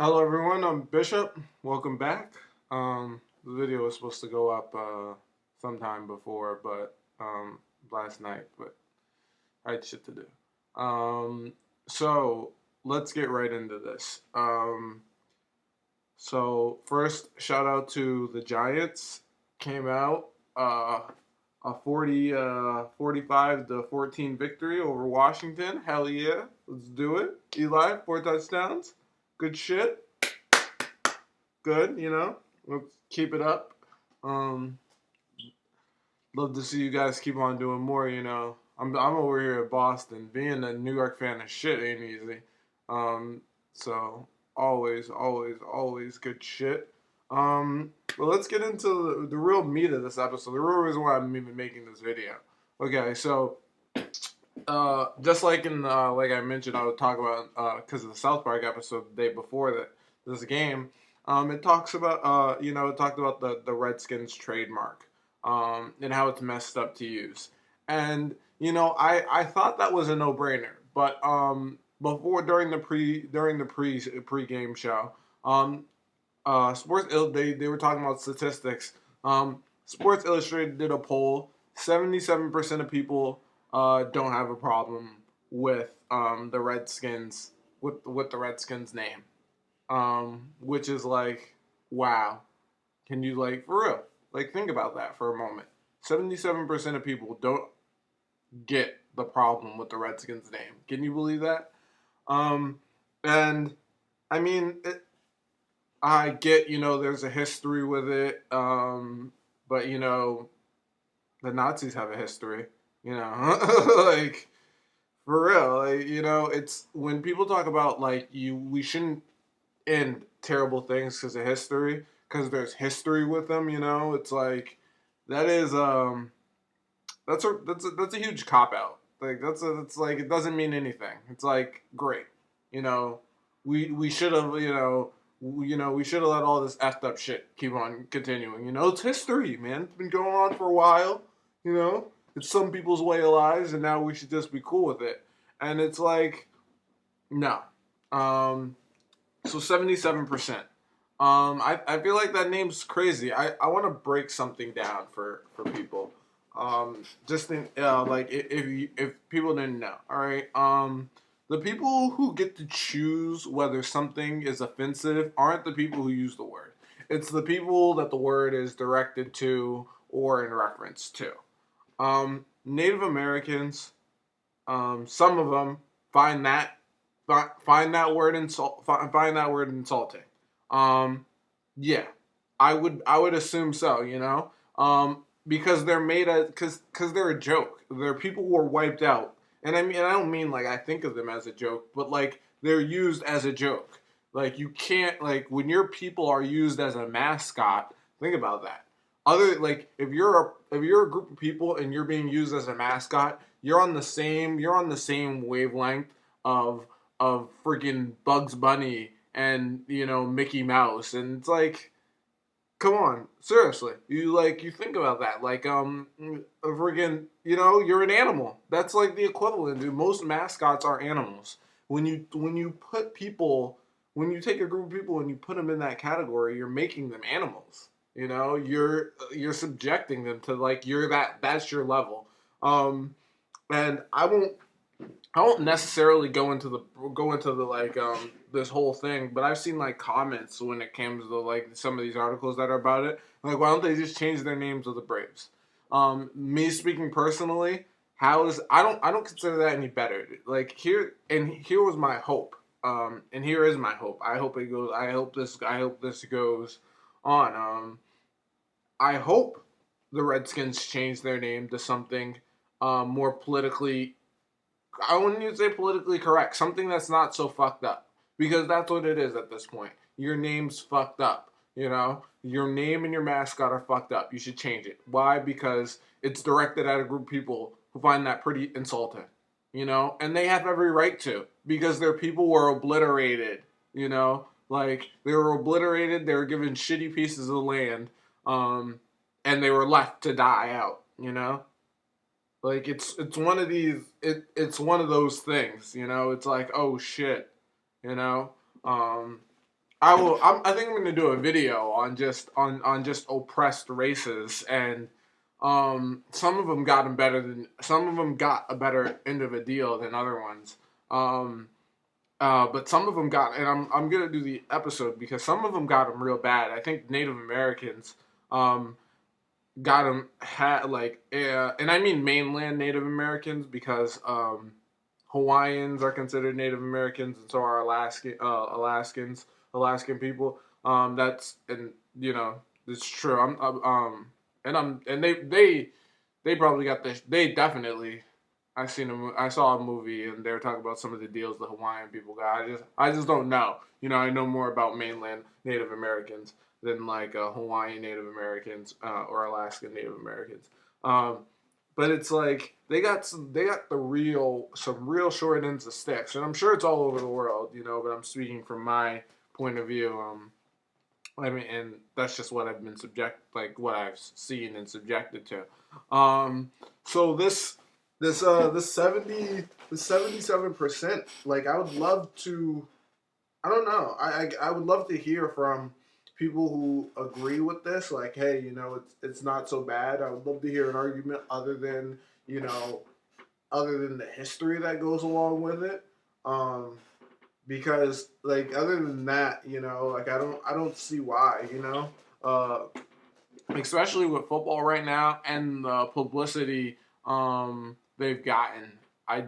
Hello everyone, I'm Bishop. Welcome back. The video was supposed to go up sometime before, but last night, but I had shit to do. So let's get right into this. So first, shout out to the Giants. Came out a 45 to 14 victory over Washington. Hell yeah, let's do it. Eli, 4 touchdowns. Good shit. Good. Let's keep it up. Um, Love to see you guys keep on doing more. I'm over here at Boston. Being a New York fan of shit ain't easy. So always good shit. But let's get into the real meat of this episode. The real reason why I'm even making this video. Okay, so just like like I mentioned, I would talk about because of the South Park episode the day before this game. It talks about it talked about the Redskins trademark, and how it's messed up to use. And I thought that was a no brainer, but before during the pre game show, they were talking about statistics. Sports Illustrated did a poll. 77% of people don't have a problem with the Redskins with the Redskins name, which is like, wow. Can you for real think about that for a moment? 77% of people don't get the problem with the Redskins name. Can you believe that? And I mean, I get there's a history with it, but the Nazis have a history. Like for real. It's when people talk about we shouldn't end terrible things because of history, because there's history with them. It's like that is that's a huge cop out. It's like it doesn't mean anything. It's like great, you know, we should have we should have let all this effed up shit keep on continuing. It's history, man. It's been going on for a while. It's some people's way of lives, and now we should just be cool with it. And it's like no. So 77%. I feel like that name's crazy. I want to break something down for people. Just think, if people didn't know, all right. The people who get to choose whether something is offensive aren't the people who use the word. It's the people that the word is directed to or in reference to. Native Americans, some of them find that find that word find that word insulting. Um, yeah, I would assume so. Because they're made as because they're a joke. They're people who are wiped out, and I don't mean I think of them as a joke, but they're used as a joke. You can't when your people are used as a mascot. Think about that. If you're a group of people and you're being used as a mascot, you're on the same wavelength of freaking Bugs Bunny and Mickey Mouse, and it's like, come on, seriously. You think about that. Freaking, you're an animal. That's like the equivalent, dude. Most mascots are animals. When you take a group of people and you put them in that category, you're making them animals. You're subjecting them to that's your level. And I won't necessarily go into the this whole thing, but I've seen comments when it comes to some of these articles that are about it. Why don't they just change their names of the Braves? Me speaking personally, I don't consider that any better. Here was my hope. And here is my hope. I hope this goes on. I hope the Redskins change their name to something more politically, I wouldn't even say politically correct. Something that's not so fucked up. Because that's what it is at this point. Your name's fucked up. Your name and your mascot are fucked up. You should change it. Why? Because it's directed at a group of people who find that pretty insulting. And they have every right to. Because their people were obliterated. They were obliterated. They were given shitty pieces of land. And they were left to die out. It's one of these it's one of those things, it's like, oh shit, you know. Um I think I'm gonna do a video on just oppressed races, and some of them got them better than some of them got a better end of a deal than other ones. Um, but some of them got, and I'm gonna do the episode because some of them got them real bad. I think Native Americans um, got them had like, and I mean mainland Native Americans because Hawaiians are considered Native Americans, and so are Alaskan people. That's and you know it's true. And they probably got this. They definitely. I saw a movie and they were talking about some of the deals the Hawaiian people got. I just don't know. I know more about mainland Native Americans than like Hawaiian Native Americans or Alaskan Native Americans. Um, but it's like they got some real short ends of sticks, and I'm sure it's all over the world, But I'm speaking from my point of view. I mean, and that's just what I've been what I've seen and subjected to. So this 77%, like I would love to. I don't know. I would love to hear from people who agree with this. Like, hey, it's not so bad. I would love to hear an argument you know other than the history that goes along with it. Um, because like other than that, like I don't see why. Uh, Especially with football right now and the publicity they've gotten. I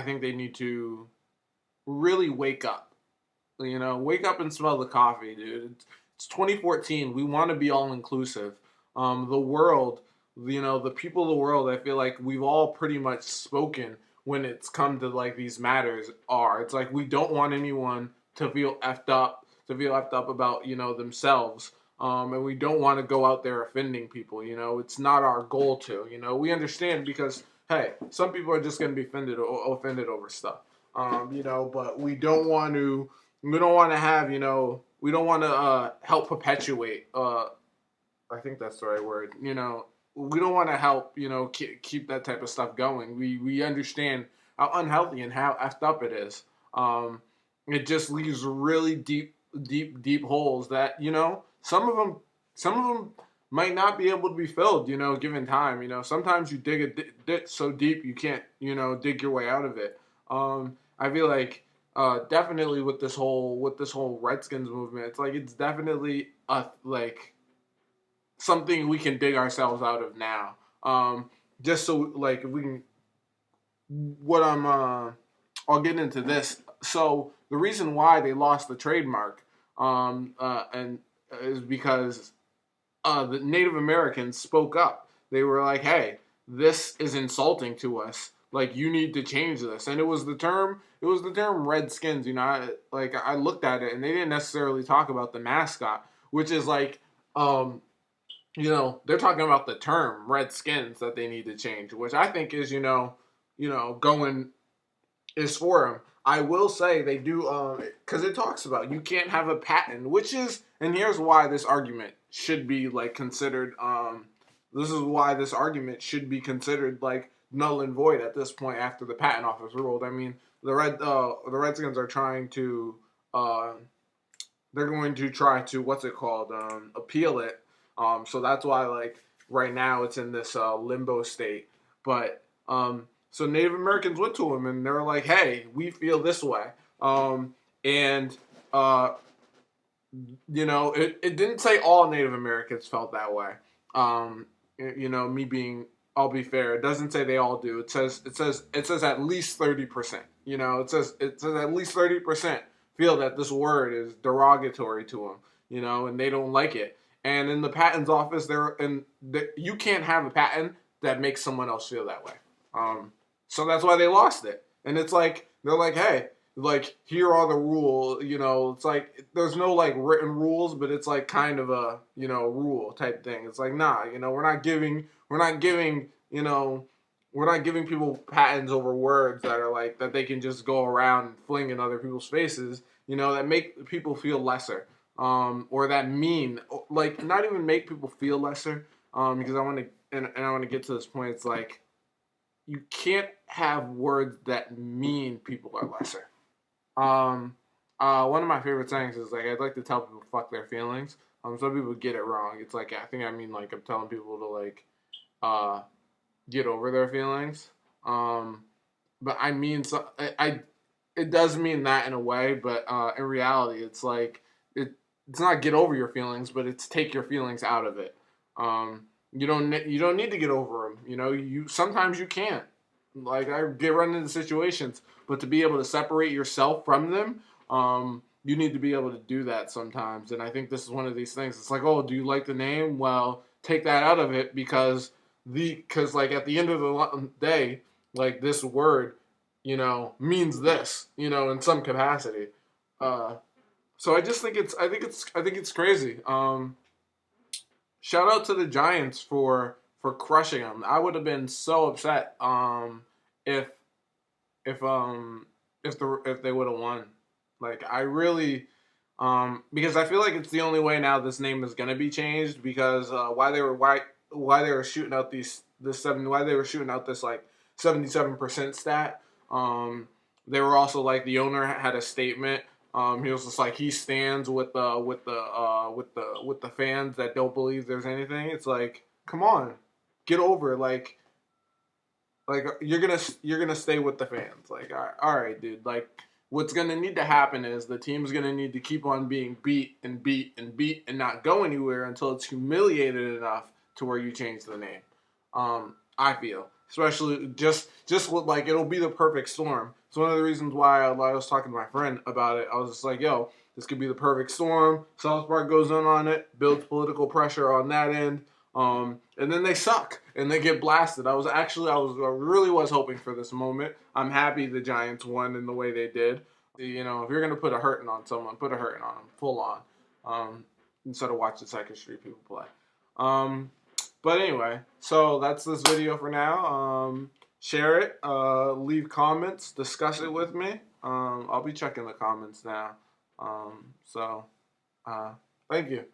think they need to really wake up. Wake up and smell the coffee, dude. It's 2014. We want to be all inclusive. The world, the people of the world. I feel like we've all pretty much spoken when it's come to like these matters. It's like we don't want anyone to feel effed up about themselves. And we don't want to go out there offending people. It's not our goal to. We understand because hey, some people are just going to be offended over stuff. But we don't want to. We don't want to have. We don't want to help perpetuate. I think that's the right word. We don't want to help. Keep that type of stuff going. We understand how unhealthy and how effed up it is. It just leaves really deep holes that some of them might not be able to be filled. Given time. Sometimes you dig a ditch so deep you can't dig your way out of it. I feel like definitely with this whole Redskins movement, it's definitely like something we can dig ourselves out of now. Just so like if we can, what I'll get into this. So the reason why they lost the trademark, and is because the Native Americans spoke up. They were like, "Hey, this is insulting to us. Like, you need to change this." And it was the term. It was the term Redskins. I looked at it, and they didn't necessarily talk about the mascot, which is like, they're talking about the term Redskins that they need to change, which I think is, going is for them. I will say they do, because it talks about you can't have a patent, which is, and here's why this argument should be like considered. This is why this argument should be considered like null and void at this point after the patent office ruled. I mean, the Redskins are trying to, uh, they're going to try to what's it called, appeal it. So that's why like right now it's in this limbo state, but so Native Americans went to him and they were like, "Hey, we feel this way," and uh, it didn't say all Native Americans felt that way. Me being, I'll be fair, it doesn't say they all do. It says at least 30%. It says at least 30% feel that this word is derogatory to them. And they don't like it. And in the patents office, you can't have a patent that makes someone else feel that way. So that's why they lost it. And it's like they're like, hey, like here are the rules. It's like there's no like written rules, but it's like kind of a rule type thing. It's like nah, we're not giving people patents over words that are like that they can just go around and fling in other people's faces. That make people feel lesser. Or that mean, like not even make people feel lesser. Because I want to, and I want to get to this point. It's like you can't have words that mean people are lesser. Um, One of my favorite sayings is like I'd like to tell people fuck their feelings. Some people get it wrong. It's like I mean like I'm telling people to like uh get over their feelings. Um, but I mean so I it does mean that in a way, but in reality, it's like it's not get over your feelings, but it's take your feelings out of it. You don't need to get over them. You know, you sometimes you can't. Like I get run into situations, but to be able to separate yourself from them, you need to be able to do that sometimes. And I think this is one of these things. It's like, oh, do you like the name? Well, take that out of it because like at the end of the day, like this word, means this, in some capacity. Uh, so I just think I think it's crazy. Shout out to the Giants for crushing them. I would have been so upset if if if they would have won. Like I really because I feel like it's the only way now this name is gonna be changed because why they were shooting out why they were shooting out this like 77% stat. They were also like the owner had a statement. He was just like he stands with the fans that don't believe there's anything. It's like come on, get over it. Like you're gonna stay with the fans. Like all right, dude. Like what's gonna need to happen is the team's gonna need to keep on being beat and beat and beat and not go anywhere until it's humiliated enough to where you change the name. I feel, especially just with like it'll be the perfect storm. It's one of the reasons why I was talking to my friend about it. I was just like, yo, this could be the perfect storm. South Park goes in on it, builds political pressure on that end. And then they suck and they get blasted. I really was hoping for this moment. I'm happy the Giants won in the way they did. You know, if you're gonna put a hurting on someone, put a hurting on them, full on, instead of watching Second Street people play. But anyway, so that's this video for now. Share it, leave comments, discuss it with me. I'll be checking the comments now. So, thank you.